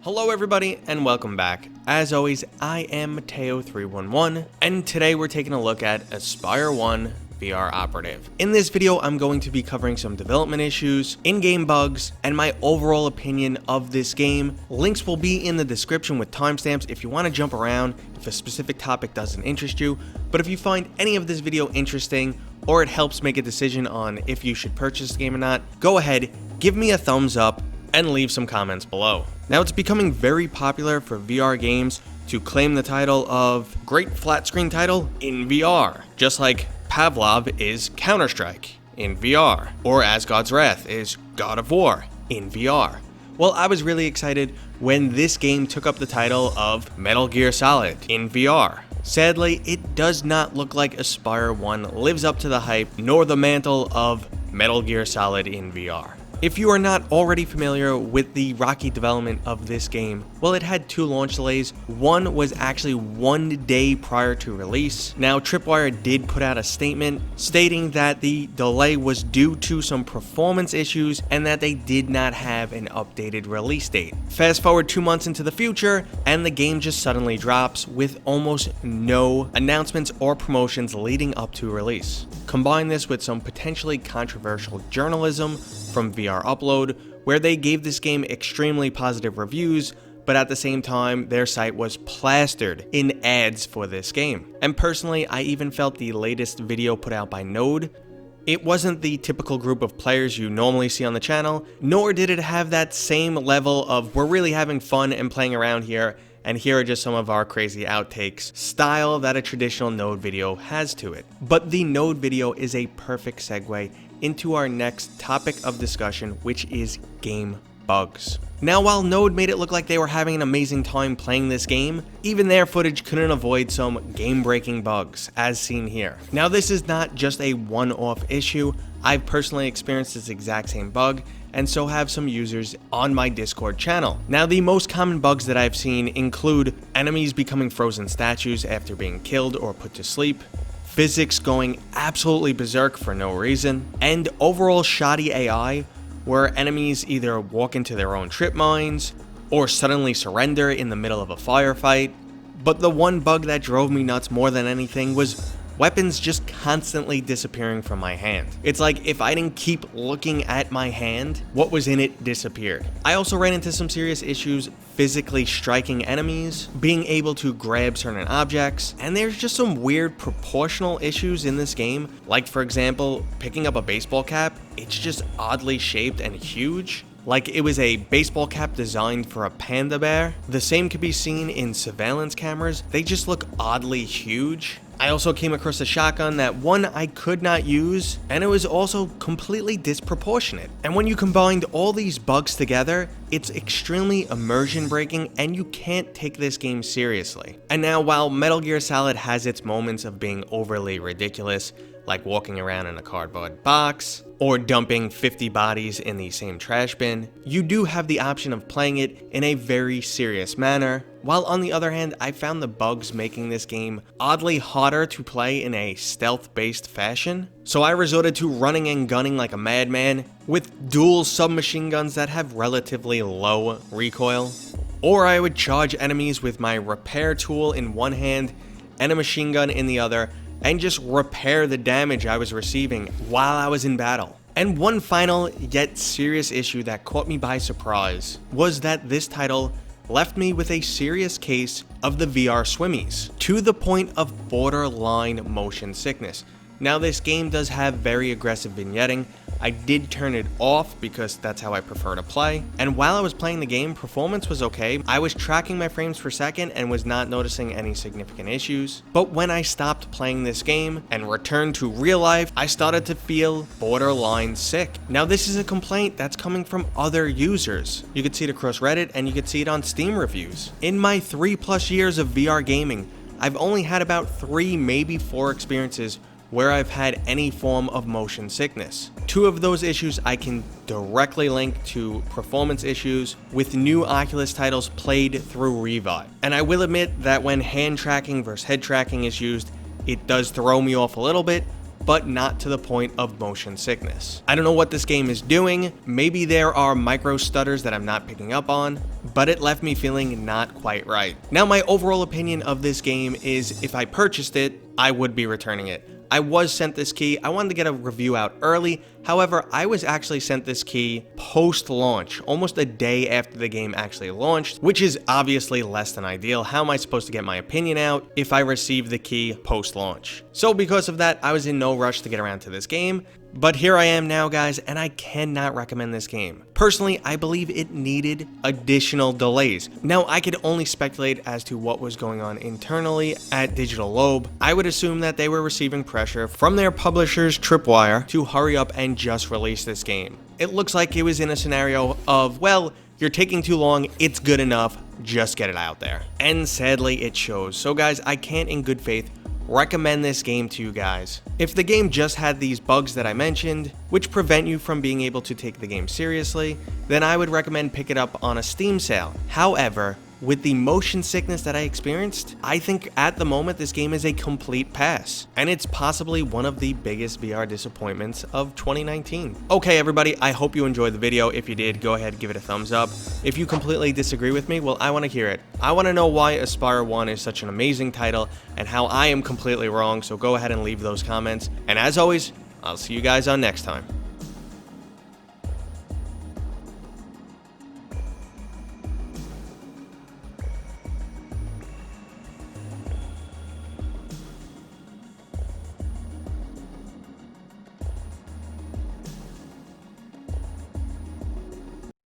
Hello everybody and welcome back. As always, I am Matteo311 and today we're taking a look at Espire 1 VR Operative. In this video, I'm going to be covering some development issues, in-game bugs, and my overall opinion of this game. Links will be in the description with timestamps if you want to jump around if a specific topic doesn't interest you. But if you find any of this video interesting or it helps make a decision on if you should purchase the game or not, go ahead, give me a thumbs up, and leave some comments below. Now, it's becoming very popular for VR games to claim the title of great flat screen title in VR, just like Pavlov is Counter-Strike in VR, or Asgard's Wrath is God of War in VR. Well, I was really excited when this game took up the title of Metal Gear Solid in VR. Sadly, it does not look like Espire 1 lives up to the hype, nor the mantle of Metal Gear Solid in VR. If you are not already familiar with the rocky development of this game, well, it had two launch delays. One was actually 1 day prior to release. Now, Tripwire did put out a statement stating that the delay was due to some performance issues and that they did not have an updated release date. Fast forward 2 months into the future, and the game just suddenly drops with almost no announcements or promotions leading up to release. Combine this with some potentially controversial journalism from VR Upload, where they gave this game extremely positive reviews, but at the same time, their site was plastered in ads for this game. And personally, I even felt the latest video put out by Node, it wasn't the typical group of players you normally see on the channel, nor did it have that same level of we're really having fun and playing around here, and here are just some of our crazy outtakes style that a traditional Node video has to it. But the Node video is a perfect segue into our next topic of discussion, which is game bugs. Now, while Node made it look like they were having an amazing time playing this game, even their footage couldn't avoid some game-breaking bugs, as seen here. Now, this is not just a one-off issue. I've personally experienced this exact same bug, and so have some users on my Discord channel. Now, the most common bugs that I've seen include enemies becoming frozen statues after being killed or put to sleep, physics going absolutely berserk for no reason, and overall shoddy AI, where enemies either walk into their own trip mines or suddenly surrender in the middle of a firefight. But the one bug that drove me nuts more than anything was weapons just constantly disappearing from my hand. It's like if I didn't keep looking at my hand, what was in it disappeared. I also ran into some serious issues physically striking enemies, being able to grab certain objects, and there's just some weird proportional issues in this game. Like, for example, picking up a baseball cap, it's just oddly shaped and huge. Like it was a baseball cap designed for a panda bear. The same could be seen in surveillance cameras. They just look oddly huge. I also came across a shotgun that one I could not use, and it was also completely disproportionate. And when you combined all these bugs together, it's extremely immersion breaking and you can't take this game seriously. And now, while Metal Gear Solid has its moments of being overly ridiculous, like walking around in a cardboard box, or dumping 50 bodies in the same trash bin, you do have the option of playing it in a very serious manner, while on the other hand, I found the bugs making this game oddly harder to play in a stealth-based fashion. So I resorted to running and gunning like a madman with dual submachine guns that have relatively low recoil, or I would charge enemies with my repair tool in one hand and a machine gun in the other, and just repair the damage I was receiving while I was in battle. And one final yet serious issue that caught me by surprise was that this title left me with a serious case of the VR swimmies, to the point of borderline motion sickness. Now, this game does have very aggressive vignetting. I did turn it off because that's how I prefer to play. And while I was playing the game, performance was okay. I was tracking my frames per second and was not noticing any significant issues. But when I stopped playing this game and returned to real life, I started to feel borderline sick. Now, this is a complaint that's coming from other users. You could see it across Reddit and you could see it on Steam reviews. In my 3+ years of VR gaming, I've only had about 3, maybe 4 experiences where I've had any form of motion sickness. 2 of those issues I can directly link to performance issues with new Oculus titles played through Revive. And I will admit that when hand tracking versus head tracking is used, it does throw me off a little bit, but not to the point of motion sickness. I don't know what this game is doing. Maybe there are micro stutters that I'm not picking up on, but it left me feeling not quite right. Now, my overall opinion of this game is if I purchased it, I would be returning it. I was sent this key. I wanted to get a review out early. However, I was actually sent this key post-launch, almost a day after the game actually launched, which is obviously less than ideal. How am I supposed to get my opinion out if I receive the key post-launch? So because of that, I was in no rush to get around to this game. But here I am now, guys, and I cannot recommend this game. Personally, I believe it needed additional delays. Now, I could only speculate as to what was going on internally at Digital Lobe. I would assume that they were receiving pressure from their publishers, Tripwire, to hurry up and just release this game. It looks like it was in a scenario of, well, you're taking too long, it's good enough, just get it out there. And sadly, it shows. So guys, I can't in good faith recommend this game to you guys. If the game just had these bugs that I mentioned, which prevent you from being able to take the game seriously, then I would recommend pick it up on a Steam sale. However, with the motion sickness that I experienced, I think at the moment this game is a complete pass, and it's possibly one of the biggest VR disappointments of 2019. Okay everybody, I hope you enjoyed the video. If you did, go ahead, give it a thumbs up. If you completely disagree with me, well, I want to hear it. I want to know why Espire 1 is such an amazing title and how I am completely wrong, so go ahead and leave those comments. And as always, I'll see you guys on next time.